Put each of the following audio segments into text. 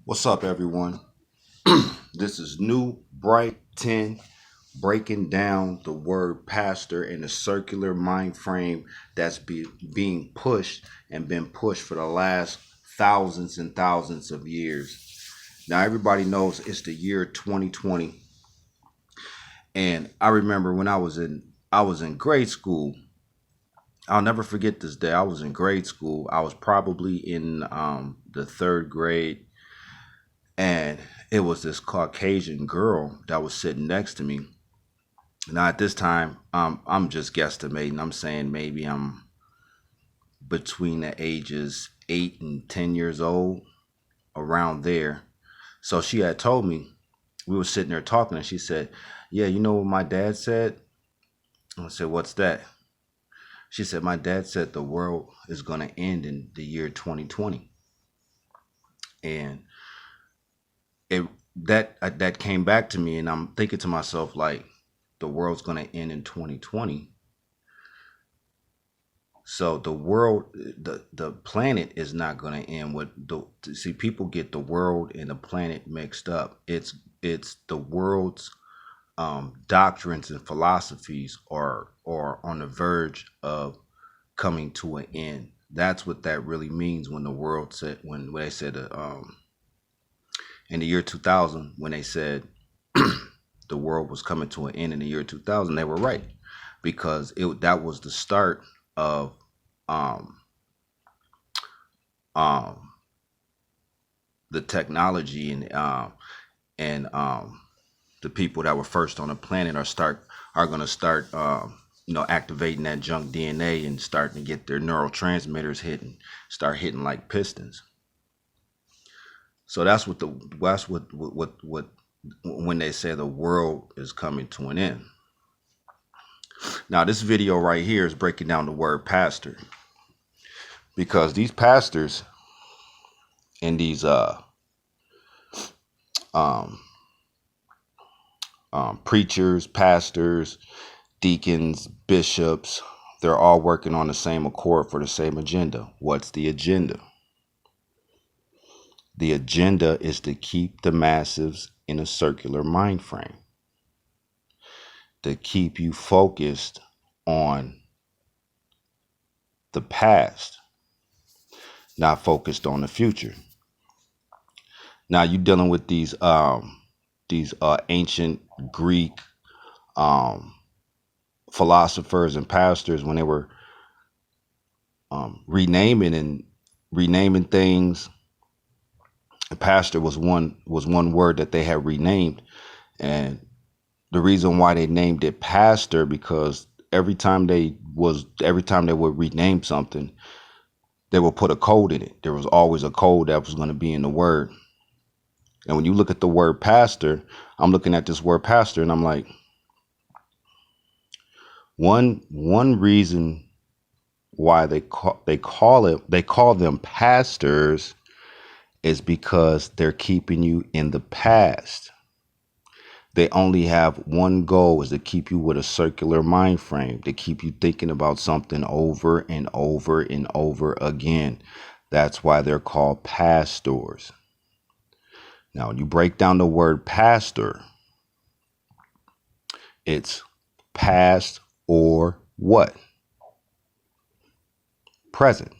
What's up, everyone? This is New Bright 10 breaking down the word pastor in a circular mind frame that's being pushed and been pushed for the last thousands and thousands of years. Now, everybody knows it's the year 2020, and I remember when I was in grade school. I'll never forget this day. I was in grade school. I was probably in the third grade, and it was this Caucasian girl that was sitting next to me. Now at this time, I'm just guesstimating. I'm saying maybe I'm between the ages 8 and 10 years old, around there. So she had told me, we were sitting there talking, and she said, "Yeah, you know what my dad said?" I said, "What's that?" She said, "My dad said the world is going to end in the year 2020." And it that came back to me, and I'm thinking to myself, like, the world's going to end in 2020. So the world, the planet is not going to end. What the See, people get the world and the planet mixed up. It's the world's doctrines and philosophies are on the verge of coming to an end. That's what that really means when the world said, when they said in the year 2000, when they said the world was coming to an end in the year 2000, they were right, because that was the start of um, um, the technology, and the people that were first on the planet are going to start activating that junk DNA and starting to get their neurotransmitters hitting like pistons. So that's what when they say the world is coming to an end. Now, this video right here is breaking down the word pastor, because these pastors and these um, preachers, pastors, deacons, bishops, they're all working on the same accord for the same agenda. What's the agenda? The agenda is to keep the masses in a circular mind frame, to keep you focused on the past, not focused on the future. Now you're dealing with these ancient Greek um, philosophers and pastors, when they were renaming things. Pastor was one word that they had renamed, and the reason why they named it pastor, because every time they would rename something, they would put a code in it. There was always a code that was going to be in the word. And when you look at the word pastor, I'm looking at this word pastor, and I'm like, one reason why they call them pastors is because they're keeping you in the past. They only have one goal, is to keep you with a circular mind frame, to keep you thinking about something over and over and over again. That's why they're called pastors. Now, when you break down the word pastor, it's past or what? Present.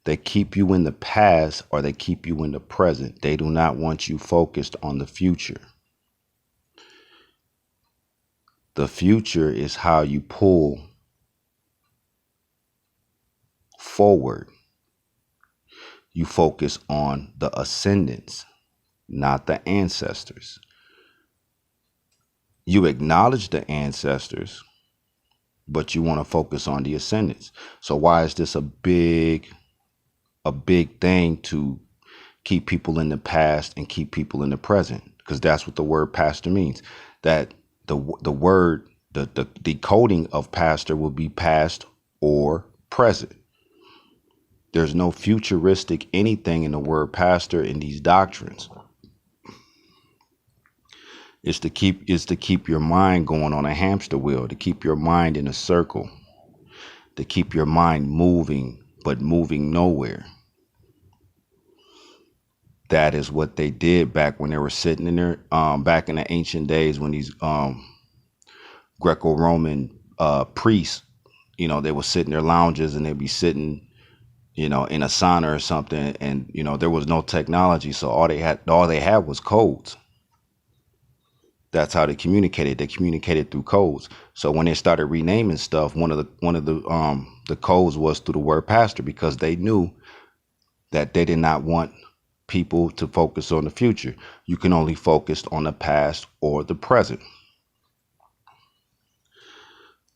They keep you in the past, or they keep you in the present. They do not want you focused on the future. The future is how you pull forward. You focus on the ascendants, not the ancestors. You acknowledge the ancestors, but you want to focus on the ascendants. So why is this a big thing to keep people in the past and keep people in the present? Because that's what the word pastor means. That the word, the decoding of pastor will be past or present. There's no futuristic anything in the word pastor in these doctrines. It's to keep your mind going on a hamster wheel, to keep your mind in a circle, to keep your mind moving, but moving nowhere. that is what they did back when they were sitting in there, back in the ancient days when these Greco-Roman priests, they would sit in their lounges and they'd be sitting, in a sauna or something, and there was no technology, so all they had was codes. That's how they communicated. They communicated through codes. So when they started renaming stuff, one of the codes was through the word pastor, because they knew that they did not want people to focus on the future. You can only focus on the past or the present.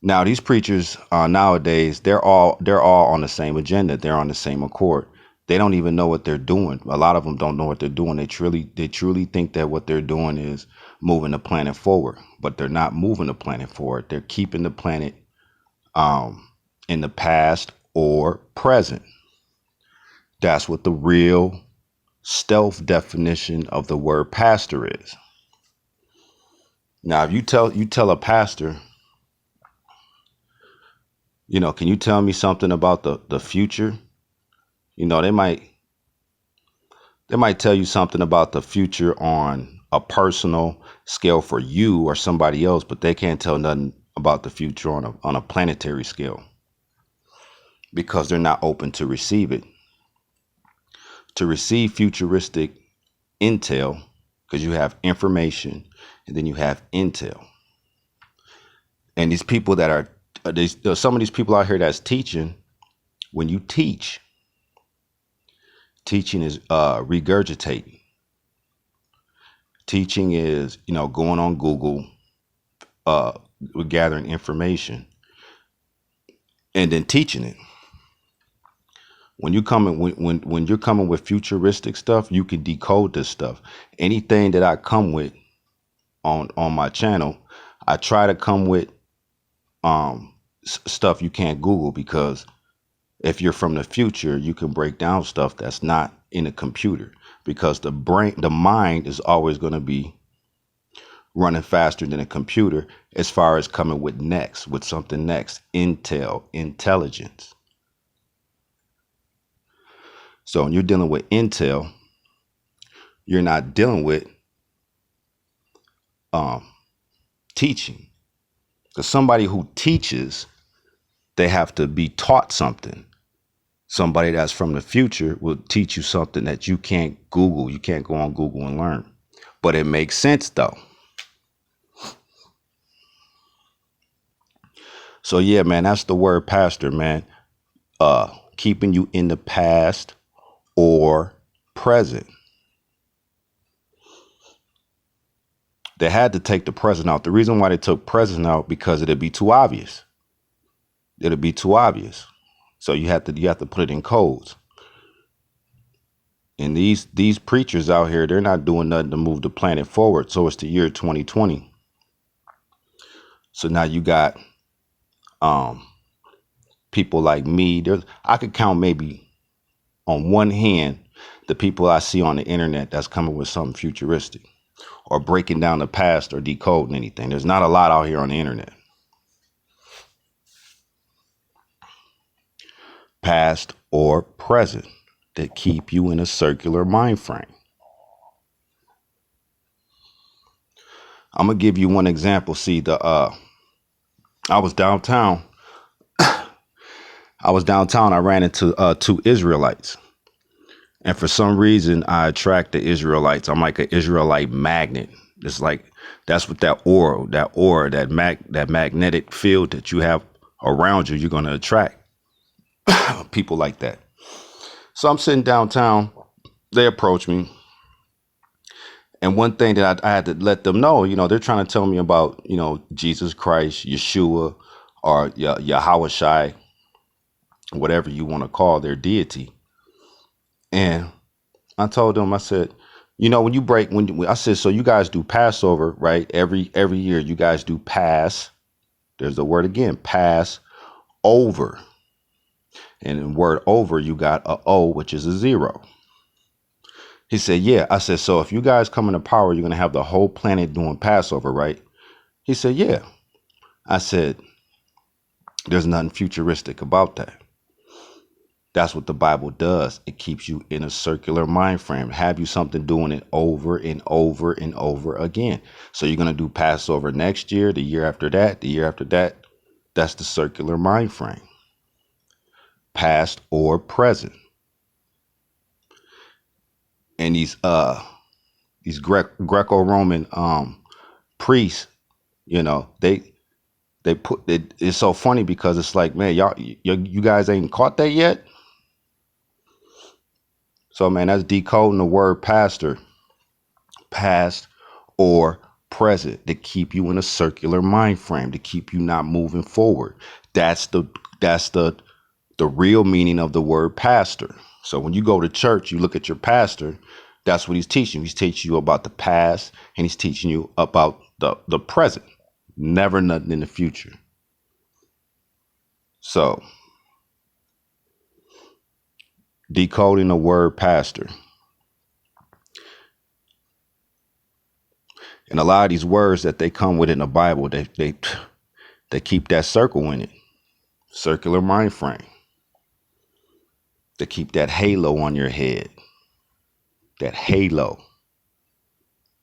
Now these preachers nowadays, they're all on the same agenda. They're on the same accord. They don't even know what they're doing. A lot of them don't know what they're doing. They truly think that what they're doing is moving the planet forward, but they're not moving the planet forward. They're keeping the planet in the past or present. That's what the real stealth definition of the word pastor is. Now, if you tell a pastor, can you tell me something about the future? They might tell you something about the future on a personal scale for you or somebody else, but they can't tell nothing about the future on a planetary scale, because they're not open to receive it. To receive futuristic intel, because you have information and then you have intel. And these people that are, some of these people out here that's teaching, when you teaching is regurgitating. Teaching is, going on Google, gathering information and then teaching it. When you when you're coming with futuristic stuff, you can decode this stuff. Anything that I come with on my channel, I try to come with stuff you can't Google, because if you're from the future, you can break down stuff that's not in a computer, because the mind is always going to be running faster than a computer as far as coming with something next, intelligence. So when you're dealing with intel, you're not dealing with teaching, because somebody who teaches, they have to be taught something. Somebody that's from the future will teach you something that you can't Google. You can't go on Google and learn, but it makes sense though. So yeah, man, that's the word pastor, man. Keeping you in the past or present. They had to take the present out. The reason why they took present out, because it'd be too obvious. So you have to put it in codes. And these preachers out here, they're not doing nothing to move the planet forward. So it's the year 2020. So now you got people like me. I could count maybe on one hand the people I see on the internet that's coming with something futuristic or breaking down the past or decoding anything. There's not a lot out here on the internet. Past or present, that keep you in a circular mind frame. I'm gonna give you one example. See, I was downtown. I ran into two Israelites, and for some reason I attract the Israelites. I'm like an Israelite magnet. It's like that's what that magnetic field that you have around you, you're gonna attract people like that. So I'm sitting downtown. They approach me. And one thing that I had to let them know, they're trying to tell me about, Jesus Christ, Yeshua, or Yahweh, whatever you want to call their deity. And I told them, I said, I said, so you guys do Passover, right? Every year you guys do pass. There's the word again, pass over. And in word over, you got a O, which is a 0. He said, yeah. I said, so if you guys come into power, you're going to have the whole planet doing Passover, right? He said, yeah. I said, there's nothing futuristic about that. That's what the Bible does. It keeps you in a circular mind frame. Have you something doing it over and over and over again. So you're going to do Passover next year, the year after that, the year after that. That's the circular mind frame. Past or present. And these Greco-Roman priests, they put it. It's so funny because it's like, man, you guys ain't caught that yet. So, man, that's decoding the word pastor, past or present, to keep you in a circular mind frame, to keep you not moving forward. That's the real meaning of the word pastor. So when you go to church, you look at your pastor, that's what he's teaching. He's teaching you about the past, and he's teaching you about the present, never nothing in the future. So decoding the word pastor. And a lot of these words that they come with in the Bible, they keep that circle in it. Circular mind frame. They keep that halo on your head. That halo.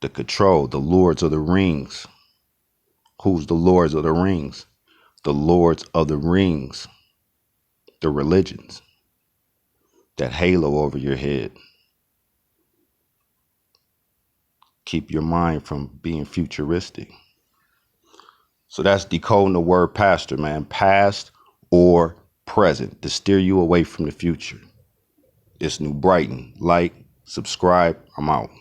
The control, the Lords of the Rings. Who's the Lords of the Rings? The Lords of the Rings. The religions. That halo over your head. Keep your mind from being futuristic. So that's decoding the word pastor, man. Past or present, to steer you away from the future. It's New Brighton. Like, subscribe. I'm out.